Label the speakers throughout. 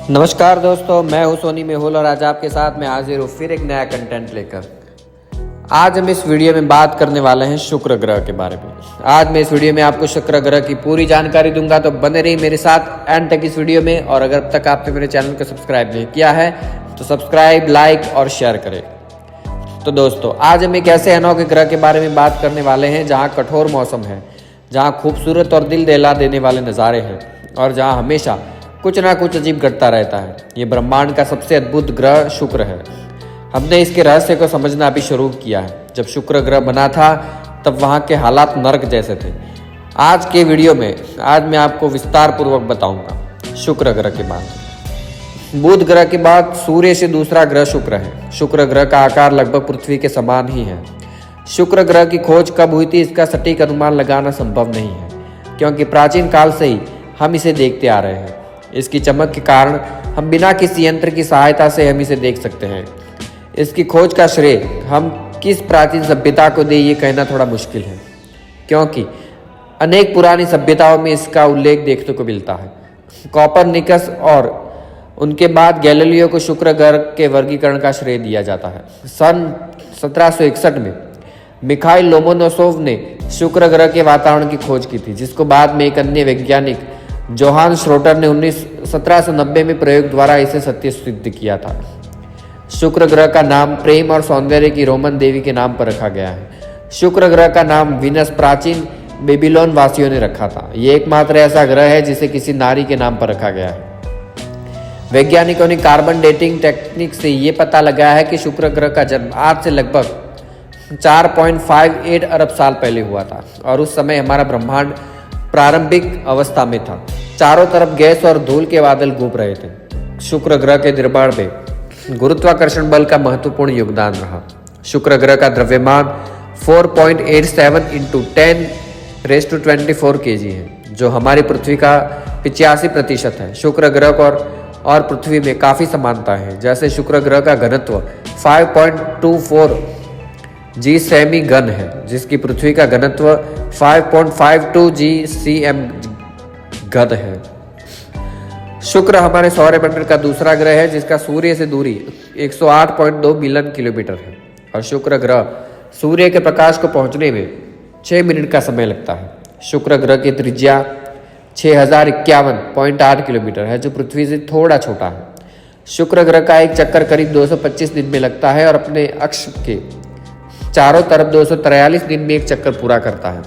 Speaker 1: नमस्कार दोस्तों, मैं हूं सोनी मेहुल और आज आपके साथ मैं हाजिर हूं फिर एक नया कंटेंट लेकर। आज हम इस वीडियो में बात करने वाले हैं शुक्र ग्रह के बारे में। आज मैं इस वीडियो में आपको शुक्र ग्रह की पूरी जानकारी दूंगा, तो बने रहिए मेरे साथ एंड तक इस वीडियो में। और अगर अब तक आपने मेरे चैनल को सब्सक्राइब नहीं किया है तो सब्सक्राइब, लाइक और शेयर करें। तो दोस्तों, आज हम एक ऐसे अनोखे ग्रह के बारे में बात करने वाले हैं जहाँ कठोर मौसम है, जहाँ खूबसूरत और दिल दहला देने वाले नज़ारे हैं और जहाँ हमेशा कुछ ना कुछ अजीब घटता रहता है। ये ब्रह्मांड का सबसे अद्भुत ग्रह शुक्र है। हमने इसके रहस्य को समझना अभी शुरू किया है। जब शुक्र ग्रह बना था तब वहाँ के हालात नर्क जैसे थे। आज के वीडियो में मैं आपको विस्तार पूर्वक बताऊंगा शुक्र ग्रह के बारे में। बुध ग्रह के बाद सूर्य से दूसरा ग्रह शुक्र है। शुक्र ग्रह का आकार लगभग पृथ्वी के समान ही है। शुक्र ग्रह की खोज कब हुई थी इसका सटीक अनुमान लगाना संभव नहीं है, क्योंकि प्राचीन काल से ही हम इसे देखते आ रहे हैं। इसकी चमक के कारण हम बिना किसी यंत्र की सहायता से हम इसे देख सकते हैं। इसकी खोज का श्रेय हम किस प्राचीन सभ्यता को दें ये कहना थोड़ा मुश्किल है, क्योंकि अनेक पुरानी सभ्यताओं में इसका उल्लेख देखने को मिलता है। कोपरनिकस और उनके बाद गैलीलियो को शुक्र ग्रह के वर्गीकरण का श्रेय दिया जाता है। सन 1761 में मिखाइल लोमोनोसोव ने शुक्र ग्रह के वातावरण की खोज की थी, जिसको बाद में एक अन्य वैज्ञानिक जोहान श्रोटर ने 1790 में प्रयोग द्वारा इसे सत्य सिद्ध किया था। शुक्र ग्रह का नाम प्रेम और सौंदर्य की रोमन देवी के नाम पर रखा गया है। शुक्र ग्रह का नाम विनस प्राचीन बेबीलोन वासियों ने रखा था। ये एकमात्र ऐसा ग्रह है जिसे किसी नारी के नाम पर रखा गया है। वैज्ञानिकों ने कार्बन डेटिंग टेक्निक से ये पता लगाया है कि शुक्र ग्रह का जन्म आज से लगभग 4.58 अरब साल पहले हुआ था और उस समय हमारा ब्रह्मांड प्रारंभिक अवस्था में था। चारों तरफ गैस और धूल के बादल घूम रहे थे। शुक्र ग्रह के निर्माण में गुरुत्वाकर्षण बल का महत्वपूर्ण योगदान रहा। शुक्र ग्रह का द्रव्यमान 4.87 इंटू 10⁻24 kg है, जो हमारी पृथ्वी का 85% है। शुक्र ग्रह और पृथ्वी में काफ़ी समानता है। जैसे शुक्र ग्रह का घनत्व 5.24 जी सेमी घन है, जिसकी पृथ्वी का घनत्व 5.52 जी cm घन है। शुक्र हमारे सौरमंडल का दूसरा ग्रह है, जिसका सूर्य से दूरी 108.2 बिलियन किलोमीटर है और शुक्र ग्रह सूर्य के प्रकाश को पहुंचने में 6 मिनट का समय लगता है। शुक्र ग्रह की त्रिज्या 6051.8 किलोमीटर है, जो पृथ्वी से थोड़ा छोटा है। शुक्र ग्रह का एक चक्कर करीब 225 दिन में लगता है और अपने अक्ष के चारों तरफ 243 दिन में एक चक्कर पूरा करता है।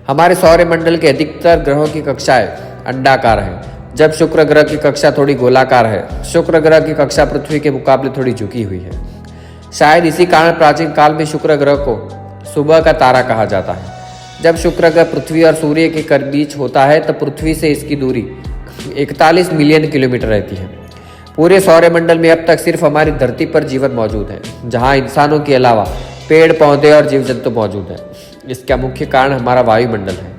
Speaker 1: हमारे सौरमंडल के अधिकतर ग्रहों की कक्षाएं अंडाकार है, जब शुक्र ग्रह की कक्षा थोड़ी गोलाकार है। शुक्र ग्रह की कक्षा पृथ्वी के मुकाबले थोड़ी झुकी हुई है। शायद इसी कारण प्राचीन काल में शुक्र ग्रह को सुबह का तारा कहा जाता है। जब शुक्र ग्रह पृथ्वी और सूर्य के बीच होता है तब पृथ्वी से इसकी दूरी 41 मिलियन किलोमीटर रहती है। पूरे सौरमंडल में अब तक सिर्फ हमारी धरती पर जीवन मौजूद है, जहां इंसानों के अलावा पेड़ पौधे और जीव जंतु मौजूद हैं। इसका मुख्य कारण हमारा वायुमंडल है,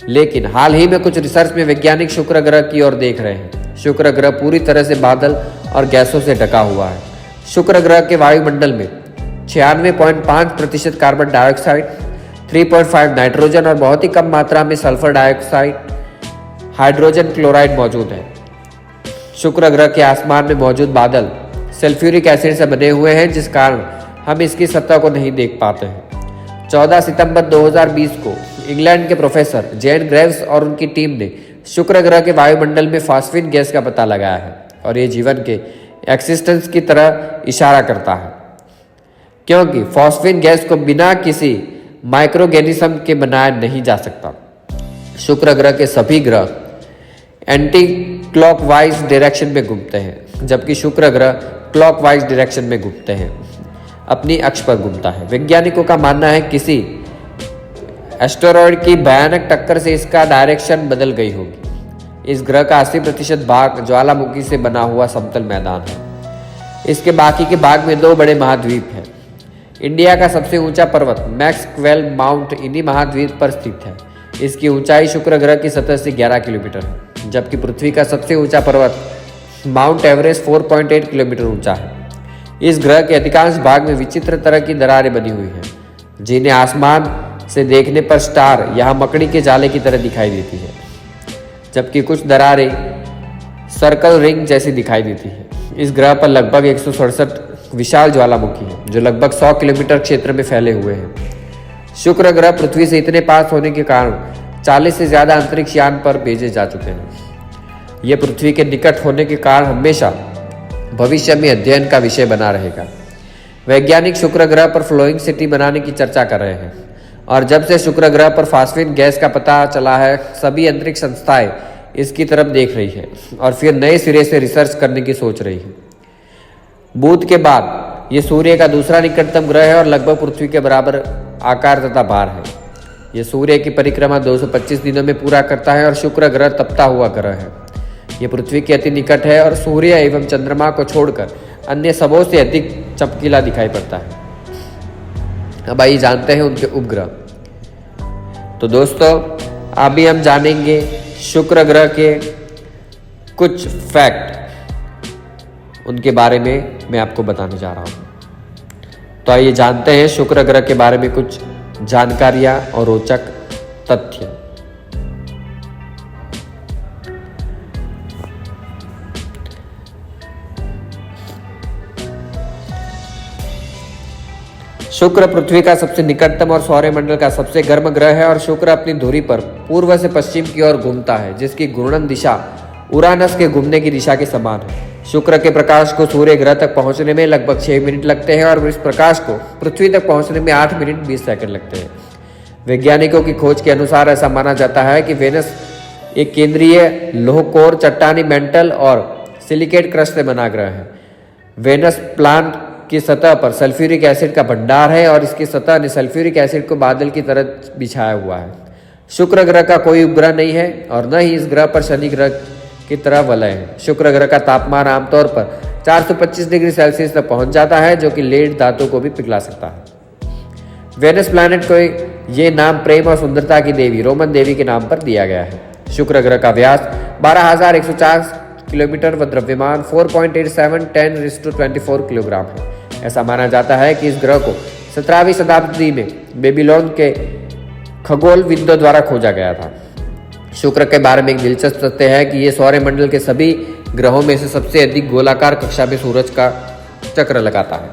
Speaker 1: लेकिन हाल ही में कुछ रिसर्च में वैज्ञानिक शुक्र ग्रह की ओर देख रहे हैं। शुक्र ग्रह पूरी तरह से बादल और गैसों से ढका हुआ है। शुक्र ग्रह के वायुमंडल में 96.5% कार्बन डाइऑक्साइड, 3.5 नाइट्रोजन और बहुत ही कम मात्रा में सल्फर डाइऑक्साइड, हाइड्रोजन क्लोराइड मौजूद है। शुक्र ग्रह के आसमान में मौजूद बादल सल्फ्यूरिक एसिड से बने हुए हैं, जिस कारण हम इसकी सतह को नहीं देख पाते हैं। 14 सितंबर 2020 को इंग्लैंड के प्रोफेसर जेन ग्रेव्स और उनकी टीम ने शुक्र ग्रह के वायुमंडल में फॉस्फीन गैस का पता लगाया है और ये जीवन के एक्सिस्टेंस की तरह इशारा करता है, क्योंकि फॉस्फीन गैस को बिना किसी माइक्रोऑर्गेनिज्म के बनाया नहीं जा सकता। शुक्र ग्रह के सभी ग्रह एंटी क्लॉकवाइज डायरेक्शन में घूमते हैं, जबकि शुक्र ग्रह क्लॉकवाइज डायरेक्शन में घूमते हैं, अपनी अक्ष पर घूमता है। वैज्ञानिकों का मानना है किसी एस्टेरॉयड की भयानक टक्कर से इसका डायरेक्शन बदल गई होगी। इस ग्रह का 80% भाग ज्वालामुखी से बना हुआ समतल मैदान है। इसके बाकी के भाग में 2 बड़े महाद्वीप हैं। इंडिया का सबसे ऊंचा पर्वत मैक्सवेल माउंट इन्हीं महाद्वीप पर स्थित है। इसकी ऊंचाई शुक्र ग्रह की सतह से 11 किलोमीटर है, जबकि पृथ्वी का सबसे ऊंचा पर्वत माउंट एवरेस्ट 4.8 किलोमीटर ऊंचा है। इस ग्रह के अधिकांश भाग में विचित्र तरह की दरारें बनी हुई हैं, जिन्हें आसमान से देखने पर स्टार या मकड़ी के जाले की तरह दिखाई देती है, जबकि कुछ दरारें सर्कल रिंग जैसी दिखाई देती है। इस ग्रह पर लगभग 167 विशाल ज्वालामुखी हैं जो लगभग 100 किलोमीटर क्षेत्र में फैले हुए हैं। शुक्र ग्रह पृथ्वी से इतने पास होने के कारण 40 से ज्यादा अंतरिक्ष यान पर भेजे जा चुके हैं। यह पृथ्वी के निकट होने के कारण हमेशा भविष्य में अध्ययन का विषय बना रहेगा। वैज्ञानिक शुक्र ग्रह पर फ्लोइंग सिटी बनाने की चर्चा कर रहे हैं और जब से शुक्र ग्रह पर फास्फीन गैस का पता चला है, सभी अंतरिक्ष संस्थाएं इसकी तरफ देख रही है और फिर नए सिरे से रिसर्च करने की सोच रही है। बुध के बाद ये सूर्य का दूसरा निकटतम ग्रह है और लगभग पृथ्वी के बराबर आकार तथा भार है। यह सूर्य की परिक्रमा 225 दिनों में पूरा करता है और शुक्र ग्रह तपता हुआ ग्रह है। यह पृथ्वी के अति निकट है और सूर्य एवं चंद्रमा को छोड़कर अन्य सबों से अधिक चमकीला दिखाई पड़ता है। अब आइए जानते हैं उनके उपग्रह। तो दोस्तों, अभी हम जानेंगे शुक्र ग्रह के कुछ फैक्ट, उनके बारे में मैं आपको बताने जा रहा हूं। तो आइए जानते हैं शुक्र ग्रह के बारे में कुछ जानकारियां और रोचक तथ्य। शुक्र पृथ्वी का सबसे निकटतम और सौरमंडल का सबसे गर्म ग्रह है और शुक्र अपनी धुरी पर पूर्व से पश्चिम की ओर घूमता है, जिसकी घूर्णन दिशा उरानस के घूमने की दिशा के समान है। शुक्र के प्रकाश को सूर्य ग्रह तक पहुंचने में लगभग 6 मिनट लगते हैं और इस प्रकाश को पृथ्वी तक पहुंचने में 8 मिनट 20 सेकंड लगते हैं। वैज्ञानिकों की खोज के अनुसार ऐसा माना जाता है कि वेनस एक केंद्रीय लौह कोर, चट्टानी मेंटल और सिलिकेट क्रस्ट से बना ग्रह है। वेनस प्लांट की सतह पर सल्फ्यूरिक एसिड का भंडार है और इसकी सतह ने सल्फ्यूरिक एसिड को बादल की तरह बिछाया हुआ है। शुक्र ग्रह का कोई उपग्रह नहीं है और न ही इस ग्रह पर शनि ग्रह की तरह वलय है। शुक्र ग्रह का तापमान आमतौर पर 425 डिग्री सेल्सियस तक पहुंच जाता है, जो कि लेड धातु को भी पिघला सकता है। वेनस प्लैनेट को ये नाम प्रेम और सुंदरता की देवी रोमन देवी के नाम पर दिया गया है। शुक्र ग्रह का व्यास 12,104 किलोमीटर व द्रव्यमान 4.87 10⁻24 किलोग्राम है। ऐसा माना जाता है कि इस ग्रह को 17वीं शताब्दी में बेबीलोन के खगोलविदों द्वारा खोजा गया था। शुक्र के बारे में एक दिलचस्प तथ्य है कि ये सौरमंडल के सभी ग्रहों में से सबसे अधिक गोलाकार कक्षा में सूरज का चक्र लगाता है।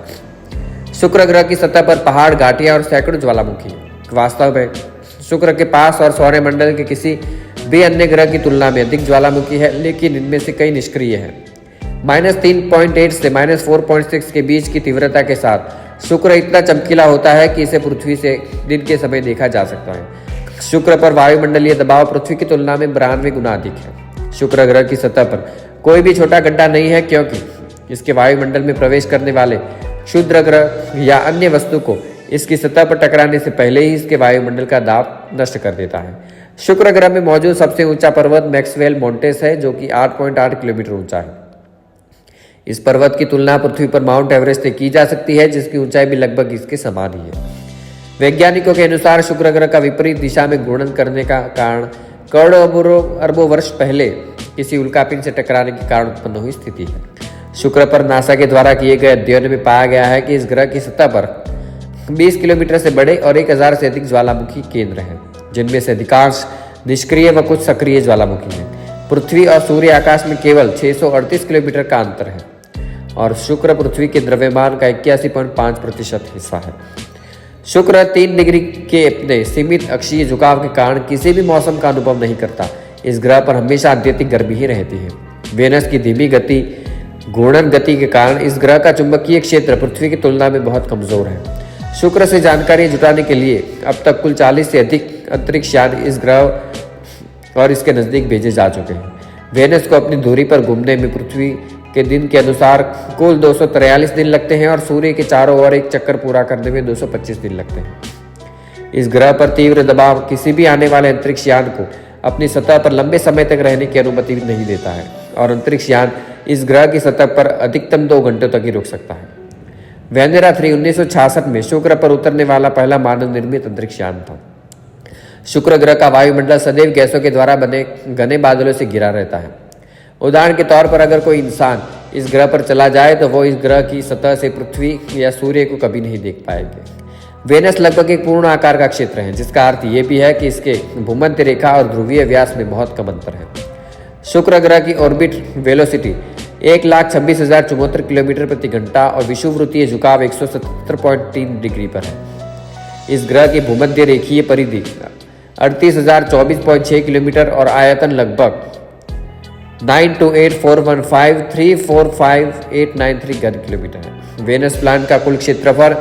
Speaker 1: शुक्र ग्रह की सतह पर पहाड़, घाटियां और सैकड़ों ज्वालामुखी हैं। वास्तव में शुक्र के पास और सौरमंडल के किसी भी अन्य ग्रह की तुलना में अधिक ज्वालामुखी है, लेकिन इनमें से कई निष्क्रिय हैं। -3.8 से -4.6 के बीच की तीव्रता के साथ शुक्र इतना चमकीला होता है कि इसे पृथ्वी से दिन के समय देखा जा सकता है। शुक्र पर वायुमंडलीय दबाव पृथ्वी की तुलना में 92 गुना अधिक है। शुक्र ग्रह की सतह पर कोई भी छोटा गड्ढा नहीं है, क्योंकि इसके वायुमंडल में प्रवेश करने वाले क्षुद्र ग्रह या अन्य वस्तु को इसकी सतह पर टकराने से पहले ही इसके वायुमंडल का दाब नष्ट कर देता है। शुक्र ग्रह में मौजूद सबसे ऊंचा पर्वत मैक्सवेल माउंटेन्स है, जो कि 8.8 किलोमीटर ऊंचा है। इस पर्वत की तुलना पृथ्वी पर माउंट एवरेस्ट से की जा सकती है, जिसकी ऊंचाई भी लगभग इसके समान ही है। वैज्ञानिकों के अनुसार शुक्र ग्रह का विपरीत दिशा में घूर्णन करने का कारण करोड़ों अरबों वर्ष पहले किसी उल्कापिंड से टकराने के कारण उत्पन्न हुई स्थिति है। शुक्र पर नासा के द्वारा किए गए अध्ययन में पाया गया है कि इस ग्रह की सतह पर 20 किलोमीटर से बड़े और 1000 से अधिक ज्वालामुखी केंद्र हैं, जिनमें से अधिकांश निष्क्रिय व कुछ सक्रिय ज्वालामुखी हैं। पृथ्वी और सूर्य आकाश में केवल 638 किलोमीटर का अंतर है और शुक्र पृथ्वी के द्रव्यमान का 81.5% हिस्सा है। शुक्र 3 डिग्री के अपने सीमित अक्षीय झुकाव के कारण किसी भी मौसम का अनुभव नहीं करता। इस ग्रह पर हमेशा अत्यधिक गर्मी ही रहती है। वेनस की धीमी गति घूर्णन गति के कारण इस ग्रह का चुंबकीय क्षेत्र पृथ्वी की तुलना में बहुत कमजोर है। शुक्र से जानकारी जुटाने के लिए अब तक कुल 40 से अधिक अंतरिक्ष यान इस ग्रह और इसके नजदीक भेजे जा चुके हैं। वेनस को अपनी धुरी पर घूमने में पृथ्वी के दिन के अनुसार कुल 243 दिन लगते हैं और सूर्य के चारों ओर एक चक्कर पूरा करने में 225 दिन लगते हैं। इस ग्रह पर तीव्र दबाव किसी भी आने वाले अंतरिक्ष यान को अपनी सतह पर लंबे समय तक रहने की अनुमति नहीं देता है और अंतरिक्ष यान इस ग्रह की सतह पर अधिकतम 2 घंटों तक ही रुक सकता है। वेनेरा 3 1966 में शुक्र पर उतरने वाला पहला मानव निर्मित अंतरिक्ष यान था। शुक्र ग्रह का वायुमंडल सदैव गैसों के द्वारा बने घने बादलों से घिरा रहता है। उदाहरण के तौर पर अगर कोई इंसान इस ग्रह पर चला जाए तो वो इस ग्रह की सतह से पृथ्वी या सूर्य को कभी नहीं देख पाएंगे। वेनस लगभग एक पूर्ण आकार का क्षेत्र है, जिसका अर्थ ये भी है कि इसके भूमध्य रेखा और ध्रुवीय व्यास में बहुत कम अंतर है। शुक्र ग्रह की ऑर्बिट वेलोसिटी 1,26,074 किलोमीटर प्रति घंटा और विषुववृत्तीय झुकाव 177.3 डिग्री पर है। इस ग्रह की भूमध्य रेखीय परिधि 38,024.6 किलोमीटर और आयतन लगभग 928415345,893 घन किलोमीटर है। वेनस प्लैनेट का कुल क्षेत्रफल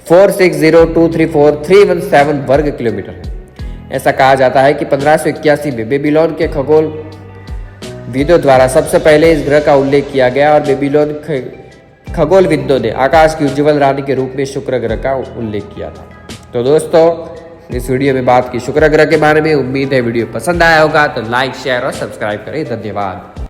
Speaker 1: 460234317 वर्ग किलोमीटर है। ऐसा कहा जाता है कि 1581 में बेबीलोन के खगोल विदों द्वारा सबसे पहले इस ग्रह का उल्लेख किया गया और बेबीलोन खगोल विदों ने आकाश की उज्ज्वल रानी के रूप में शुक्र ग्रह का उल्लेख किया था। तो दोस्तों, इस वीडियो में बात की शुक्र ग्रह के बारे में। उम्मीद है वीडियो पसंद आया होगा, तो लाइक, शेयर और सब्सक्राइब करें। धन्यवाद।